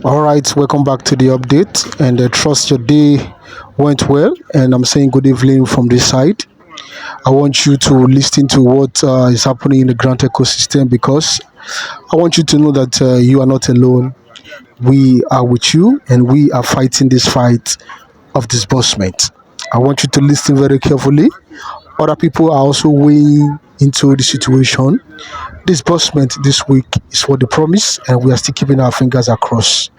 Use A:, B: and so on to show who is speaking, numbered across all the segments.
A: All right, welcome back to the update, and I trust your day went well. And I'm saying good evening from this side. I want you to listen to what is happening in the grant ecosystem because I want you to know that you are not alone. We are with you, and we are fighting this fight of disbursement. I want you to listen very carefully. Other people are also weighing into the situation. Disbursement this week is what they promise, and we are still keeping our fingers across.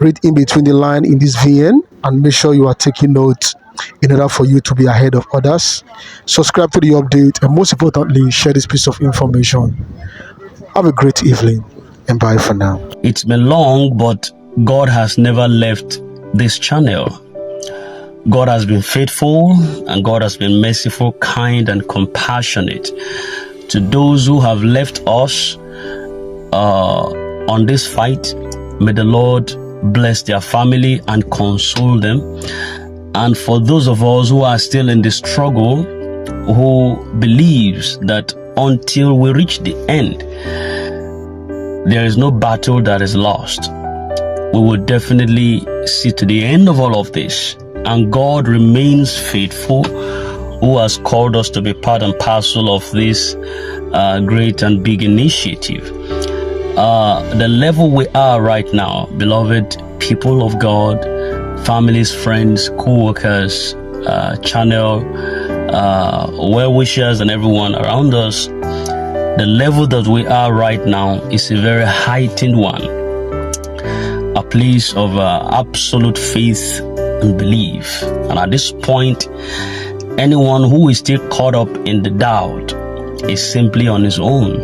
A: Read in between the line in this VN and make sure you are taking notes in order for you to be ahead of others. Subscribe to the update and most importantly, share this piece of information. Have a great evening and bye for now.
B: It's been long, but God has never left this channel. God has been faithful and God has been merciful, kind, and compassionate to those who have left us on this fight. May the Lord bless their family and console them. And for those of us who are still in the struggle, who believes that until we reach the end, there is no battle that is lost, we will definitely see to the end of all of this. And God remains faithful, who has called us to be part and parcel of this great and big initiative. The level we are right now, beloved people of God, families, friends, co-workers, channel, well-wishers, and everyone around us, the level that we are right now is a very heightened one, a place of absolute faith and belief. And at this point, anyone who is still caught up in the doubt is simply on his own,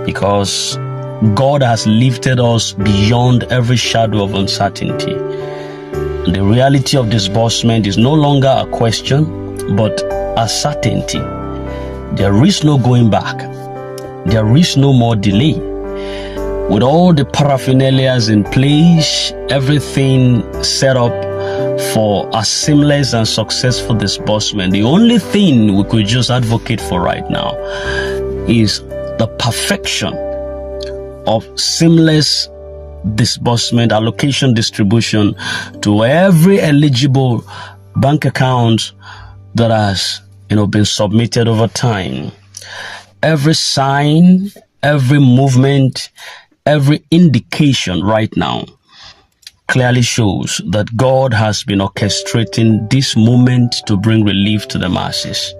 B: because God has lifted us beyond every shadow of uncertainty. The reality of disbursement is no longer a question, but a certainty. There is no going back. There is no more delay. With all the paraphernalias in place, everything set up for a seamless and successful disbursement, the only thing we could just advocate for right now is the perfection of seamless disbursement, allocation, distribution to every eligible bank account that has been submitted over time. Every sign, every movement, every indication right now clearly shows that God has been orchestrating this moment to bring relief to the masses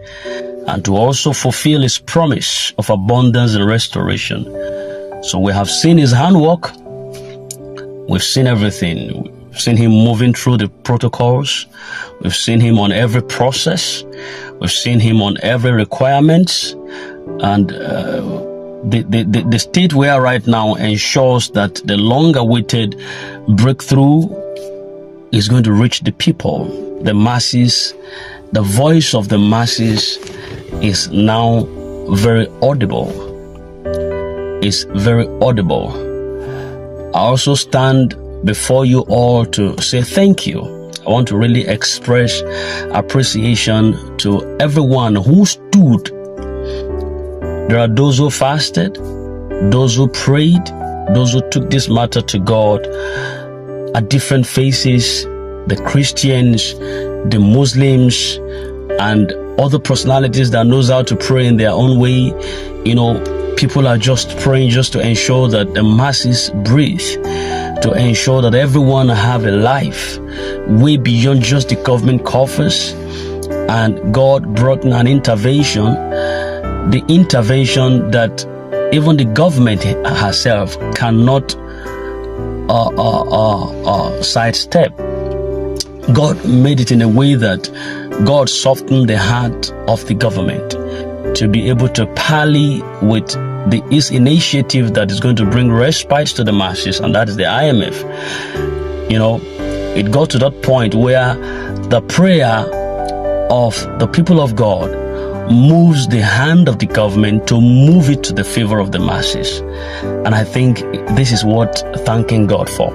B: and to also fulfill his promise of abundance and restoration. So we have seen his handwork. We've seen everything. We've seen him moving through the protocols. We've seen him on every process. We've seen him on every requirement. And the state we are right now ensures that the long-awaited breakthrough is going to reach the people, the masses. The voice of the masses is now very audible. It's very audible. I also stand before you all to say thank you. I want to really express appreciation to everyone who stood. There are those who fasted, those who prayed, those who took this matter to God at different phases, the Christians, the Muslims, and other personalities that knows how to pray in their own way. People are just praying just to ensure that the masses breathe, to ensure that everyone have a life way beyond just the government coffers. And God brought an intervention, the intervention that even the government herself cannot sidestep. God made it in a way that God softened the heart of the government to be able to parley with this initiative that is going to bring respite to the masses, and that is the IMF. It got to that point where the prayer of the people of God moves the hand of the government to move it to the favor of the masses. And I think this is what thanking God for.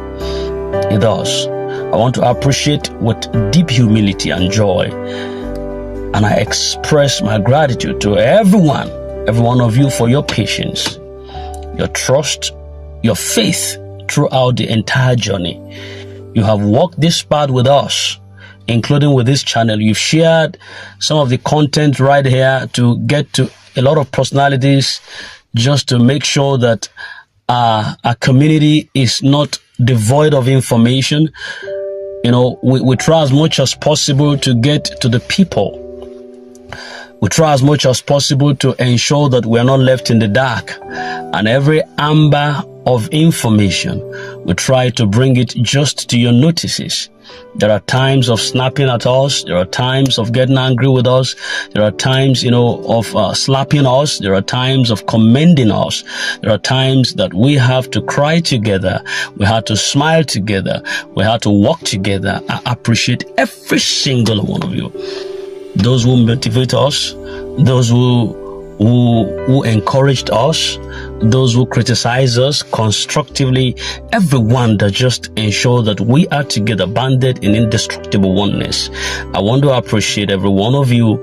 B: It does. I want to appreciate with deep humility and joy. And I express my gratitude to every one of you for your patience, your trust, your faith throughout the entire journey. You have walked this path with us, including with this channel. You've shared some of the content right here to get to a lot of personalities, just to make sure that our community is not devoid of information. You know, we try as much as possible to get to the people. We try as much as possible to ensure that we are not left in the dark. And every amber of information, we try to bring it just to your notices. There are times of snapping at us. There are times of getting angry with us. There are times, of slapping us. There are times of commending us. There are times that we have to cry together. We have to smile together. We have to walk together. I appreciate every single one of you. Those who motivate us, those who encouraged us, those who criticize us constructively, everyone that just ensure that we are together, banded in indestructible oneness. I want to appreciate every one of you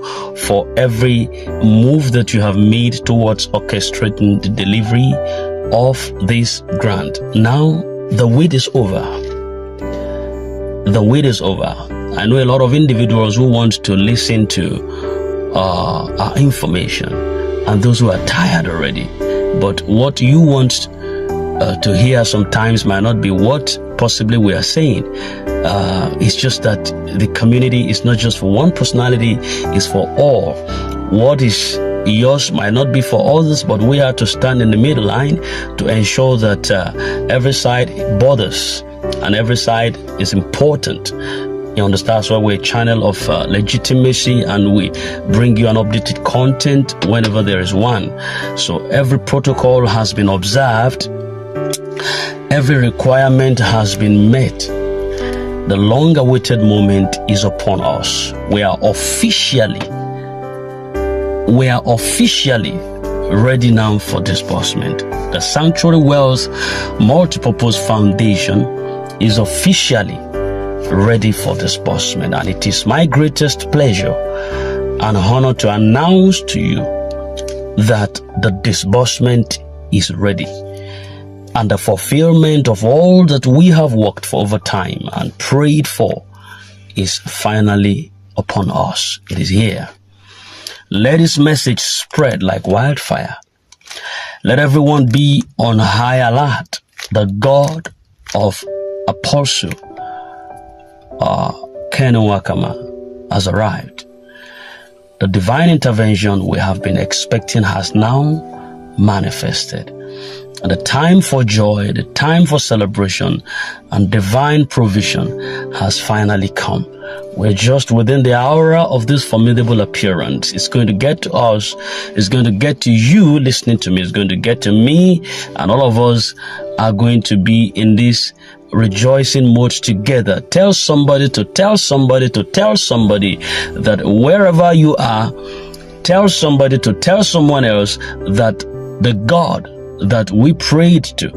B: for every move that you have made towards orchestrating the delivery of this grant. Now, the wait is over. The wait is over. I know a lot of individuals who want to listen to our information, and those who are tired already. But what you want to hear sometimes might not be what possibly we are saying. It's just that the community is not just for one personality, it's for all. What is yours might not be for others, but we have to stand in the middle line to ensure that every side bothers and every side is important. You understand? So we're a channel of legitimacy, and we bring you an updated content whenever there is one. So every protocol has been observed. Every requirement has been met. The long-awaited moment is upon us. We are officially ready now for disbursement. The Sanctuary Wells Multipurpose Foundation is officially ready for disbursement, and it is my greatest pleasure and honor to announce to you that the disbursement is ready, and the fulfillment of all that we have worked for over time and prayed for is finally upon us. It is here. Let this message spread like wildfire. Let everyone be on high alert. The God of Apostle Ken Wakama has arrived. The divine intervention we have been expecting has now manifested. And the time for joy, the time for celebration and divine provision has finally come. We're just within the aura of this formidable appearance. It's going to get to us. It's going to get to you listening to me. It's going to get to me, and all of us are going to be in this rejoicing mode together. Tell somebody to tell somebody to tell somebody that wherever you are, tell somebody to tell someone else that the God that we prayed to,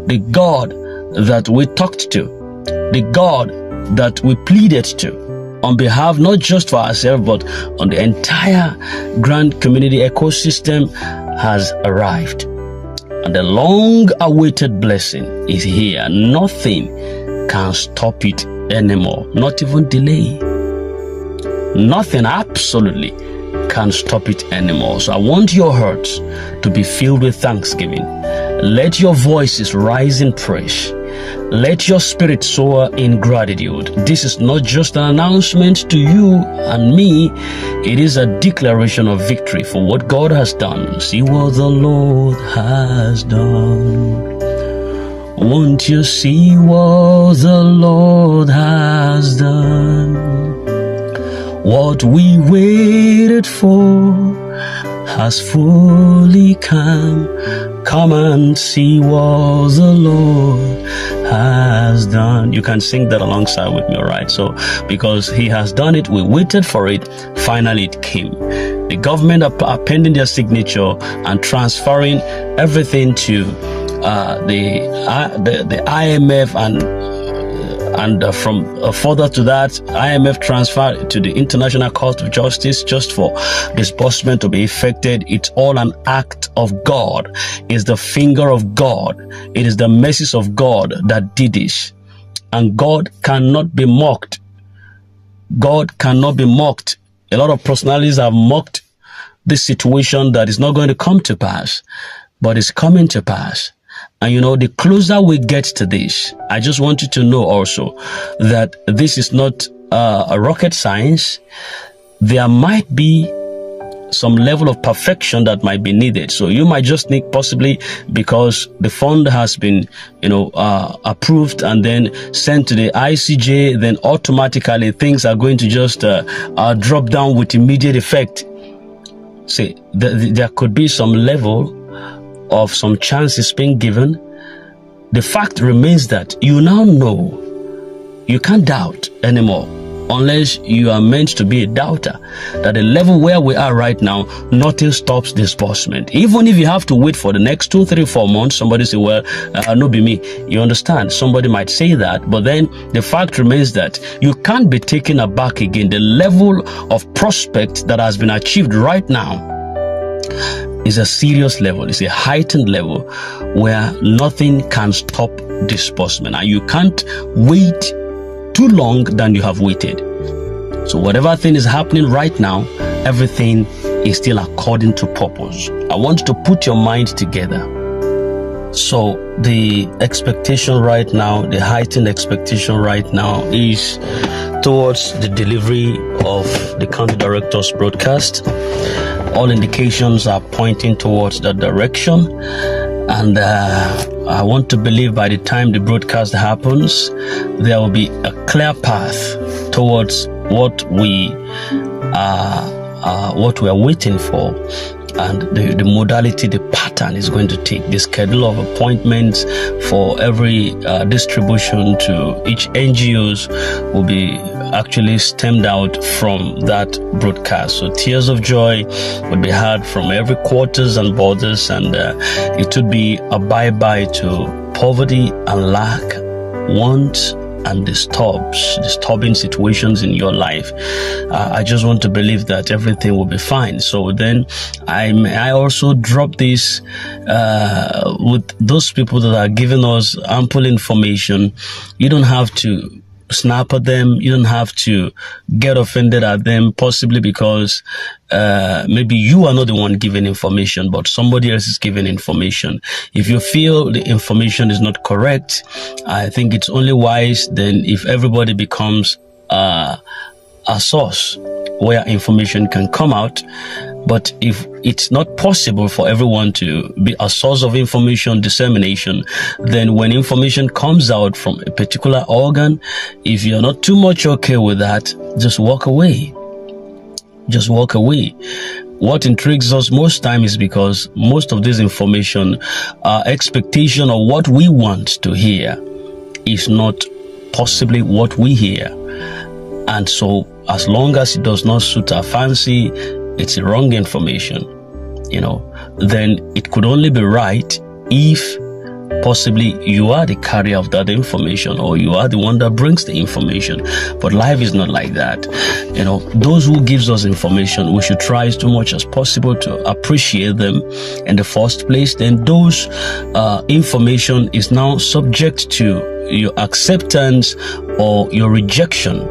B: the God that we talked to, the God that we pleaded to, on behalf not just for ourselves but on the entire grand community ecosystem, has arrived. And the long-awaited blessing is here. Nothing can stop it anymore, not even delay. Nothing absolutely can stop it anymore. So I want your hearts to be filled with thanksgiving. Let your voices rise in praise. Let your spirit soar in gratitude. This is not just an announcement to you and me. It is a declaration of victory for what God has done. See what the Lord has done. Won't you see what the Lord has done? What we waited for has fully come. Come and see what the Lord has done. You can sing that alongside with me, all right? So, because he has done it, we waited for it, finally it came. The government are pending their signature and transferring everything to the IMF, and from further to that, IMF transfer to the International Court of Justice just for disbursement to be effected. It's all an act act of God. It's the finger of God. It is the mercies of God that did this. And God cannot be mocked. God cannot be mocked. A lot of personalities have mocked this situation that is not going to come to pass, but it's coming to pass. And you know, the closer we get to this, I just want you to know also that this is not a rocket science. There might be some level of perfection that might be needed. So you might just need, possibly because the fund has been, approved and then sent to the ICJ, then automatically things are going to just drop down with immediate effect. See, there could be some level of some chances being given. The fact remains that you now know, you can't doubt anymore, unless you are meant to be a doubter, that the level where we are right now, nothing stops disbursement. Even if you have to wait for the next 2, 3, 4 months, somebody say, well, no be me. You understand? Somebody might say that, but then the fact remains that you can't be taken aback again. The level of prospect that has been achieved right now is a serious level. It's a heightened level where nothing can stop disbursement, and you can't wait too long than you have waited. So whatever thing is happening right now, everything is still according to purpose. I want you to put your mind together. So the expectation right now, the heightened expectation right now, is towards the delivery of the county director's broadcast. All indications are pointing towards that direction, and I want to believe by the time the broadcast happens, there will be a clear path towards what we are waiting for, and the modality, the pattern is going to take. The schedule of appointments for every distribution to each NGOs will be actually stemmed out from that broadcast. So tears of joy would be heard from every quarters and borders, and it would be a bye-bye to poverty and lack, want and disturbing situations in your life. I just want to believe that everything will be fine. So then I also drop this with those people that are giving us ample information. You don't have to snap at them. You don't have to get offended at them, possibly because maybe you are not the one giving information, but somebody else is giving information. If you feel the information is not correct, I think it's only wise then if everybody becomes a source where information can come out. But if it's not possible for everyone to be a source of information dissemination, then when information comes out from a particular organ, if you're not too much okay with that, just walk away. Just walk away. What intrigues us most time is because most of this information, our expectation of what we want to hear is not possibly what we hear. And so as long as it does not suit our fancy, it's a wrong information, then it could only be right if possibly you are the carrier of that information, or you are the one that brings the information. But life is not like that. Those who gives us information, we should try as much as possible to appreciate them in the first place. Then those information is now subject to your acceptance or your rejection.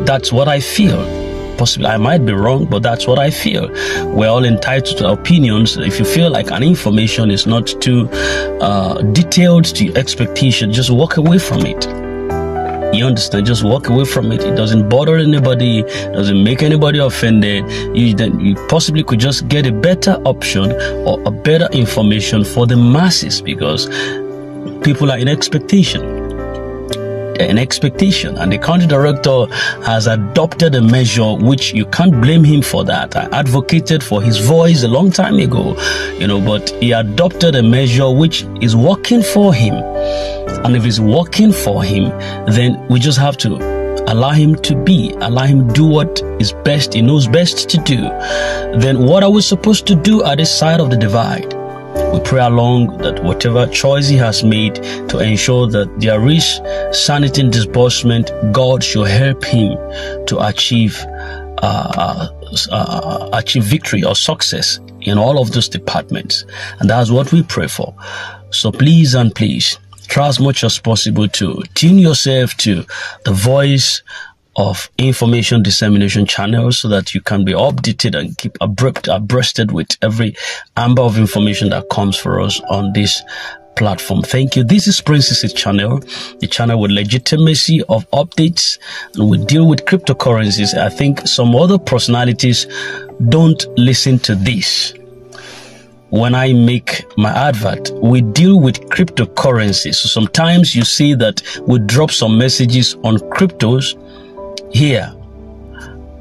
B: That's what I feel. Possibly I might be wrong, but that's what I feel. We're all entitled to opinions. If you feel like an information is not too detailed to your expectation, just walk away from it. You understand? Just walk away from it. It doesn't bother anybody, doesn't make anybody offended. You possibly could just get a better option or a better information for the masses, because people are in expectation. And the county director has adopted a measure which you can't blame him for that. I advocated for his voice a long time ago, but he adopted a measure which is working for him. And if it's working for him, then we just have to allow him do what is best, he knows best to do. Then what are we supposed to do at this side of the divide? We pray along that whatever choice he has made to ensure that there is sanity in disbursement, God should help him to achieve victory or success in all of those departments. And that's what we pray for. So please and please, try as much as possible to tune yourself to the voice of information dissemination channels so that you can be updated and keep abreasted with every amber of information that comes for us on this platform. Thank you. This is Princess channel, the channel with legitimacy of updates, and we deal with cryptocurrencies. I think some other personalities don't listen to this. When I make my advert, we deal with cryptocurrencies. So sometimes you see that we drop some messages on cryptos here,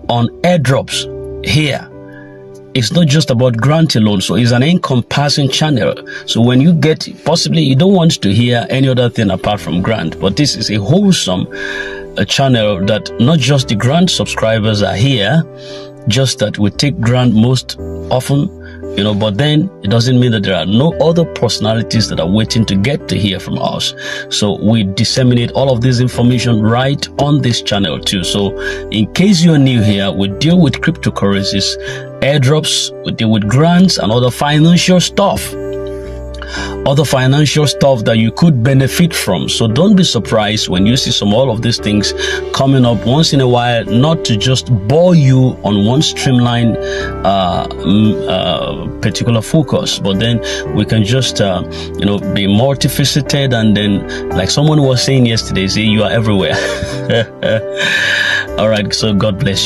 B: on airdrops here. It's not just about grant alone, so it's an encompassing channel. So when you get, possibly you don't want to hear any other thing apart from grant, but this is a wholesome channel that not just the grant subscribers are here, just that we take grant most often, but then it doesn't mean that there are no other personalities that are waiting to get to hear from us. So we disseminate all of this information right on this channel too. So in case you're new here, we deal with cryptocurrencies, airdrops, we deal with grants and other financial stuff. That you could benefit from. So don't be surprised when you see all of these things coming up once in a while, not to just bore you on one streamlined particular focus, but then we can just be multifaceted, and then, like someone was saying yesterday, say you are everywhere. All right, so God bless you.